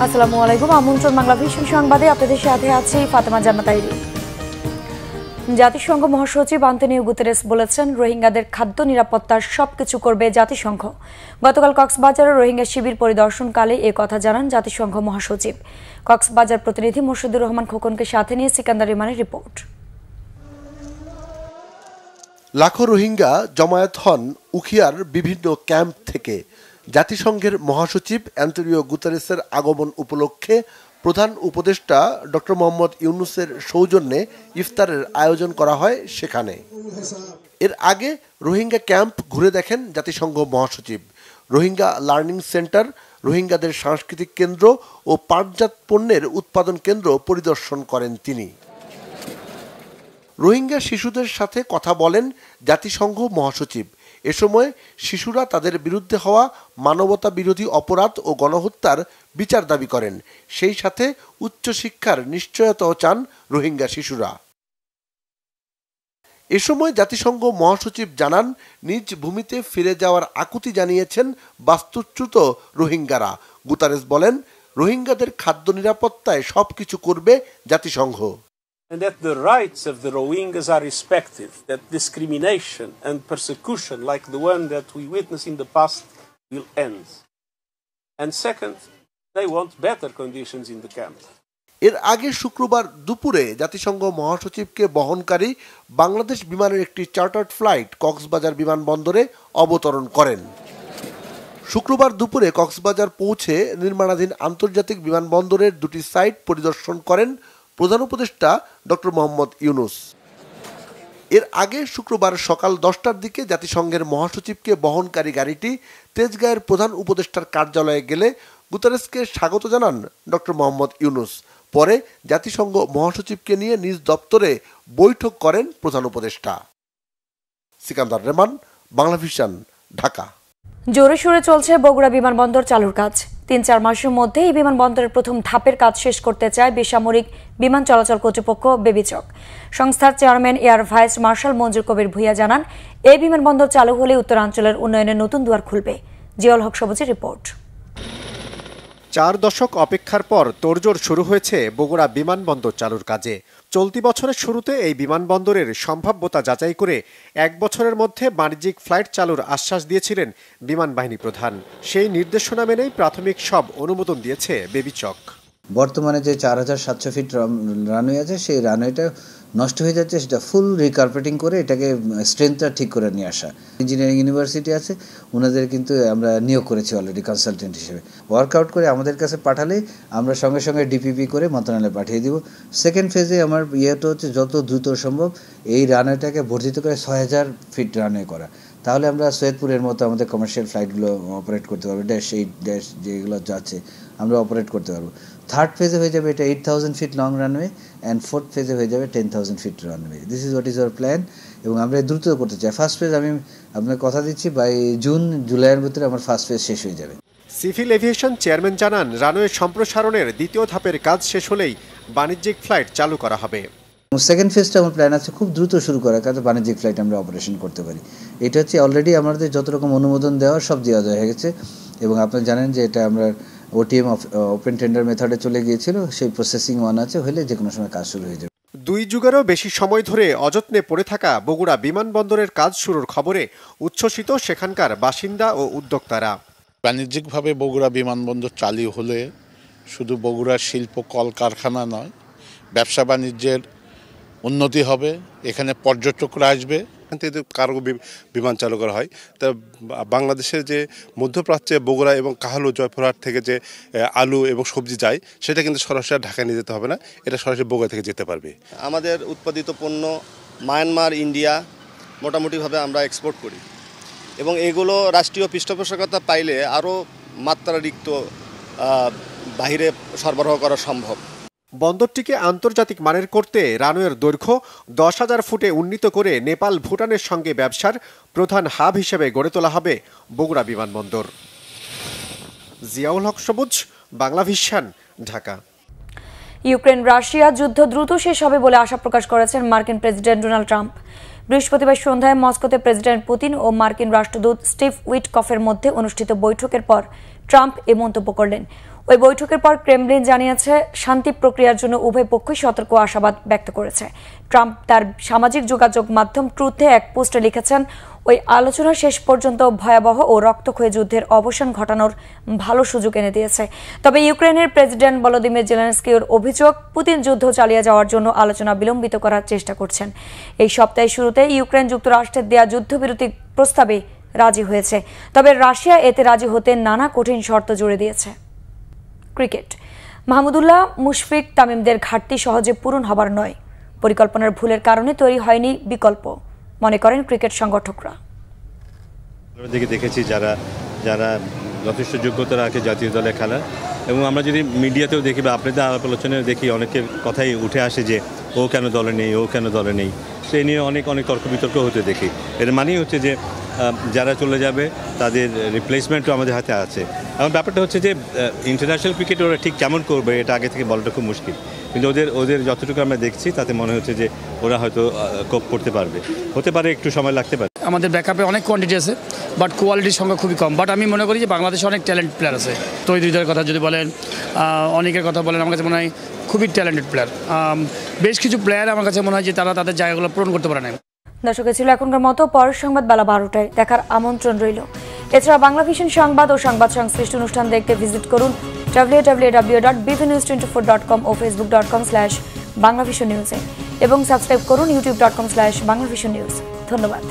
আসসালামু আলাইকুম। আমন্ত্রণ বাংলা ভিশন সংবাদে আপনাদের সাথে আছি ফাতেমা জান্নাত আইরি। জাতিসংঘ মহাসচিব আন্তোনিও গুতেরেস বলেছেন, রোহিঙ্গাদের খাদ্য নিরাপত্তার সবকিছু করবে জাতিসংঘ। গতকাল কক্সবাজারে রোহিঙ্গা শিবির পরিদর্শনকালে এ কথা জানান জাতিসংঘ মহাসচিব। কক্সবাজার প্রতিনিধি মোর্শেদুর রহমান খোকনকে সাথে নিয়ে সিকান্দার রিমানের রিপোর্ট। লাখো রোহিঙ্গা জমায়েত হন উখিয়ার বিভিন্ন ক্যাম্প থেকে। জাতিসংঘের মহাসচিব অ্যান্তোনিও গুতেরেসের আগমন উপলক্ষে প্রধান উপদেষ্টা ডক্টর মোহাম্মদ ইউনুসের সৌজন্যে ইফতারের আয়োজন করা হয় সেখানে। এর আগে রোহিঙ্গা ক্যাম্প ঘুরে দেখেন জাতিসংঘ মহাসচিব। রোহিঙ্গা লার্নিং সেন্টার, রোহিঙ্গাদের সাংস্কৃতিক কেন্দ্র ও পাটজাত পণ্যের উৎপাদন কেন্দ্র পরিদর্শন করেন তিনি। রোহিঙ্গা শিশুদের সাথে কথা বলেন জাতিসংঘ মহাসচিব। এ সময় শিশুরা তাদের বিরুদ্ধে হওয়া মানবতা বিরোধী অপরাধ ও গণহত্যার বিচার দাবি করেন। সেই সাথে উচ্চশিক্ষার নিশ্চয়তাও চান রোহিঙ্গা শিশুরা। এ সময় জাতিসংঘ মহাসচিব জানান, নিজ ভূমিতে ফিরে যাওয়ার আকুতি জানিয়েছেন বাস্তুচ্যুত রোহিঙ্গারা। গুতেরেস বলেন, রোহিঙ্গাদের খাদ্য নিরাপত্তায় সবকিছু করবে জাতিসংঘ। And that the rights of the Rohingyas are respected, that discrimination and persecution like the one that we witnessed in the past will end. And second, they want better conditions in the camp. এর আগে শুক্রবার দুপুরে জাতিসংঘ মহাসচিবকে বহনকারী বাংলাদেশ বিমানের একটি chartered flight Cox's Bazar বিমানবন্দরে অবতরণ করেন। শুক্রবার দুপুরে কক্সবাজার পৌঁছে নির্মাণাধীন আন্তর্জাতিক বিমানবন্দরের দুটি সাইট পরিদর্শন করেন প্রধান উপদেষ্টা ডক্টর মোহাম্মদ ইউনুস। এর আগে শুক্রবার সকাল 10টার দিকে জাতিসংঘের মহাসচিবকে বহনকারী গাড়িটি তেজগাঁয়ের প্রধান উপদেষ্টার কার্যালয়ে গেলে গুতেরেসকে স্বাগত জানান ডক্টর মোহাম্মদ ইউনুস। পরে জাতিসংঘ মহাসচিবকে নিয়ে নিজ দপ্তরে বৈঠক করেন প্রধান উপদেষ্টা। সিকান্দার রেমান, বাংলা ভিশন, ঢাকা। জোরে সোরে চলছে বগুড়া বিমানবন্দর চালুর কাজ। ৩-৪ মাসের মধ্যে এই বিমানবন্দরের প্রথম ধাপের কাজ শেষ করতে চায় বেসামরিক বিমান চলাচল কর্তৃপক্ষ বেবিচক। সংস্থার চেয়ারম্যান এয়ার ভাইস মার্শাল মঞ্জুর কবির ভূঁইয়া জানান, এই বিমানবন্দর চালু হলে উত্তরাঞ্চলের উন্নয়নের নতুন দুয়ার খুলবে। জিয়াউল হক সবুজের রিপোর্ট। 4 দশক অপেক্ষার পর তোড়জোড় শুরু হয়েছে বগুড়া বিমানবন্দর চালুর কাজে। চলতি বছরের শুরুতে এই বিমানবন্দরের সম্ভাব্যতা যাচাই করে 1 বছরের মধ্যে বাণিজ্যিক ফ্লাইট চালুর আশ্বাস দিয়েছিলেন বিমান বাহিনী প্রধান। সেই নির্দেশনা মেনেই প্রাথমিক সব অনুমোদন দিয়েছে বেবিচক। বর্তমানে যে 4700 ফিট রানওয়ে আছে, সেই রানওয়েটা নষ্ট হয়ে যাচ্ছে, সেটা ফুল রিকার্পেটিং করে এটাকে স্ট্রেংথটা ঠিক করে নিয়ে আসা। ইঞ্জিনিয়ারিং ইউনিভার্সিটি আছে, ওনাদের কিন্তু আমরা নিয়োগ করেছি অলরেডি কনসালটেন্ট হিসেবে। ওয়ার্কআউট করে আমাদের কাছে পাঠালে আমরা সঙ্গে সঙ্গে ডিপিপি করে মন্ত্রণালয়ে পাঠিয়ে দিব। সেকেন্ড ফেজে আমার ইয়েটা হচ্ছে যত দ্রুত সম্ভব এই রানওয়েটাকে বর্ধিত করে 6000 ফিট রানওয়ে করা। তাহলে আমরা সৈয়দপুরের মতো আমাদের কমার্শিয়াল ফ্লাইটগুলো অপারেট করতে পারবো। -8 যেগুলো যাচ্ছে আমরা অপারেট করতে পারবো। থার্ড ফেজে হয়ে যাবে এটা 8000 feet long runway, and fourth ফেজে হয়ে যাবে 10000 feet runway. This is what is our plan, এবং আমরা দ্রুত করতে চাই। ফার্স্ট ফেজ আমি আপনাকে কথা দিচ্ছি, বাই জুন-জুলাইয়ের ভিতরে আমার ফার্স্ট ফেজ শেষ হয়ে যাবে। সিভিল এভিয়েশন চেয়ারম্যান জানান, রানওয়ে সম্প্রসারণের দ্বিতীয় ধাপের কাজ শেষ হলেই বাণিজ্যিক ফ্লাইট চালু করা হবে। সেকেন্ড ফেজটা আমার প্ল্যান আছে খুব দ্রুত শুরু করা, কাজে বাণিজ্যিক ফ্লাইট আমরা অপারেশন করতে পারি। এটা হচ্ছে অলরেডি আমাদের যত রকম অনুমোদন দেওয়ার সব দেওয়া হয়ে গেছে, এবং আপনারা জানেন যে এটা আমরা ওটিএম ওপেন টেন্ডার মেথডে চলে গিয়েছিল, সেই প্রসেসিং ওয়ান আছে, হলে যে কোনো সময় কাজ শুরু হয়ে যাবে। 2 যুগেরও বেশি সময় ধরে অযত্নে পড়ে থাকা বগুড়া বিমানবন্দরের কাজ শুরুর খবরে উচ্ছ্বসিত সেখানকার বাসিন্দা ও উদ্যোক্তারা। বাণিজ্যিকভাবে বগুড়া বিমানবন্দর চালু হলে শুধু বগুড়ার শিল্প কলকারখানা নয়, ব্যবসা বাণিজ্যের উন্নতি হবে, এখানে পর্যটকরা আসবে। কার্গো বিমান চালু করা হয়, তা বাংলাদেশের যে মধ্যপ্রাচ্যে বগুড়া এবং কাহালু জয়পুরহাট থেকে যে আলু এবং সবজি যায়, সেটা কিন্তু সরাসরি ঢাকায় নিয়ে যেতে হবে না, এটা সরাসরি বগুড়া থেকে যেতে পারবে। আমাদের উৎপাদিত পণ্য মায়ানমার, ইন্ডিয়া মোটামুটিভাবে আমরা এক্সপোর্ট করি, এবং এগুলো রাষ্ট্রীয় পৃষ্ঠপোষকতা পাইলে আরও মাত্রাতিরিক্ত বাহিরে সরবরাহ করা সম্ভব। বন্দরটিকে আন্তর্জাতিক মানের করতে রানওয়ের দৈর্ঘ্য 10,000 ফুটে উন্নীত করে নেপাল, ভুটানের সঙ্গে ব্যবসার প্রধান হাব হিসেবে গড়ে তোলা হবে বগুড়া বিমানবন্দর। জিয়াউল হক সবুজ, Bangla vision, Dhaka. Ukraine Russia যুদ্ধ দ্রুত শেষ হবে বলে আশা প্রকাশ করেছেন মার্কিন প্রেসিডেন্ট ডোনাল্ড ট্রাম্প। বৃহস্পতিবার সন্ধ্যায় মস্কোতে প্রেসিডেন্ট পুতিন ও মার্কিন রাষ্ট্রদূত স্টিভ উইটকফের মধ্যে অনুষ্ঠিত বৈঠকের পর ট্রাম্প এ মন্তব্য করলেন। ওই বৈঠকের পর ক্রেমলিন জানিয়েছে শান্তি প্রক্রিয়ার জন্য উভয় পক্ষই সতর্ক আশাবাদ ব্যক্ত করেছে। ট্রাম্প তার সামাজিক যোগাযোগ মাধ্যম ট্রুথে এক পোস্টে লিখেছেন, ওই আলোচনা শেষ পর্যন্ত ভয়াবহ ও রক্তক্ষয়ী যুদ্ধের অবসান ঘটানোর ভালো সুযোগ এনে দিয়েছে। তবে ইউক্রেনের প্রেসিডেন্ট ভলোদিমির জেলেনস্কির অভিযোগ, পুতিন যুদ্ধ চালিয়ে যাওয়ার জন্য আলোচনা বিলম্বিত করার চেষ্টা করছেন। এই সপ্তাহের শুরুতে ইউক্রেন যুক্তরাষ্ট্রের দেয়া যুদ্ধবিরতি প্রস্তাবে রাজি হয়েছে, তবে রাশিয়া এতে রাজি হতে নানা কঠিন শর্ত জুড়ে দিয়েছে। ক্রিকেট। মাহমুদুল্লাহ, মুশফিক, তামিমদের ঘাটতি সহজে পূরণ হবার নয়, পরিকল্পনার ভুলের কারণে তৈরি হয়নি বিকল্প, মনে করেন ক্রিকেট সংগঠকরা। দেখেছি যারা যারা যথেষ্ট যোগ্যতা রাখে জাতীয় দলে খেলা, এবং আমরা যদি মিডিয়াতেও দেখি বা আপনাদের আলাপ আলোচনায় দেখি, অনেকের কথাই উঠে আসে যে ও কেন দলে নেই, ও কেন দলে নেই, সেই নিয়ে অনেক তর্ক বিতর্ক হতে দেখি। এর মানেই হচ্ছে যে যারা চলে যাবে তাদের রিপ্লেসমেন্টও আমাদের হাতে আছে। এখন ব্যাপারটা হচ্ছে যে ইন্টারন্যাশনাল ক্রিকেট ওরা ঠিক কেমন করবে এটা আগে থেকে বলাটা খুব মুশকিল, কিন্তু ওদের যতটুকু আমরা দেখছি তাতে মনে হচ্ছে যে ওরা হয়তো কোপ করতে পারবে, হতে পারে একটু সময় লাগতে পারে। আমাদের ব্যাকআপে অনেক কোয়ান্টিটি আছে, বাট কোয়ালিটির সংখ্যা খুবই কম। বাট আমি মনে করি যে বাংলাদেশে অনেক ট্যালেন্ট প্লেয়ার আছে। তৈরিদের কথা যদি বলেন, অনেকের কথা বলেন, আমার কাছে মনে হয় খুবই ট্যালেন্টেড প্লেয়ার। বেশ কিছু প্লেয়ার আমার কাছে মনে হয় যে তারা তাদের জায়গাগুলো পূরণ করতে পারে না। দর্শক, ছিল এখনকার মতো। পরের সংবাদ বেলা 12টায় দেখার আমন্ত্রণ রইল। এছাড়া বাংলা ভিশন সংবাদ ও সংবাদ সংশ্লিষ্ট অনুষ্ঠান দেখতে ভিজিট করুন www.bvnews24.com ও facebook.com/banglavisionnews এবং সাবস্ক্রাইব করুন youtube.com/banglavisionnews। ধন্যবাদ।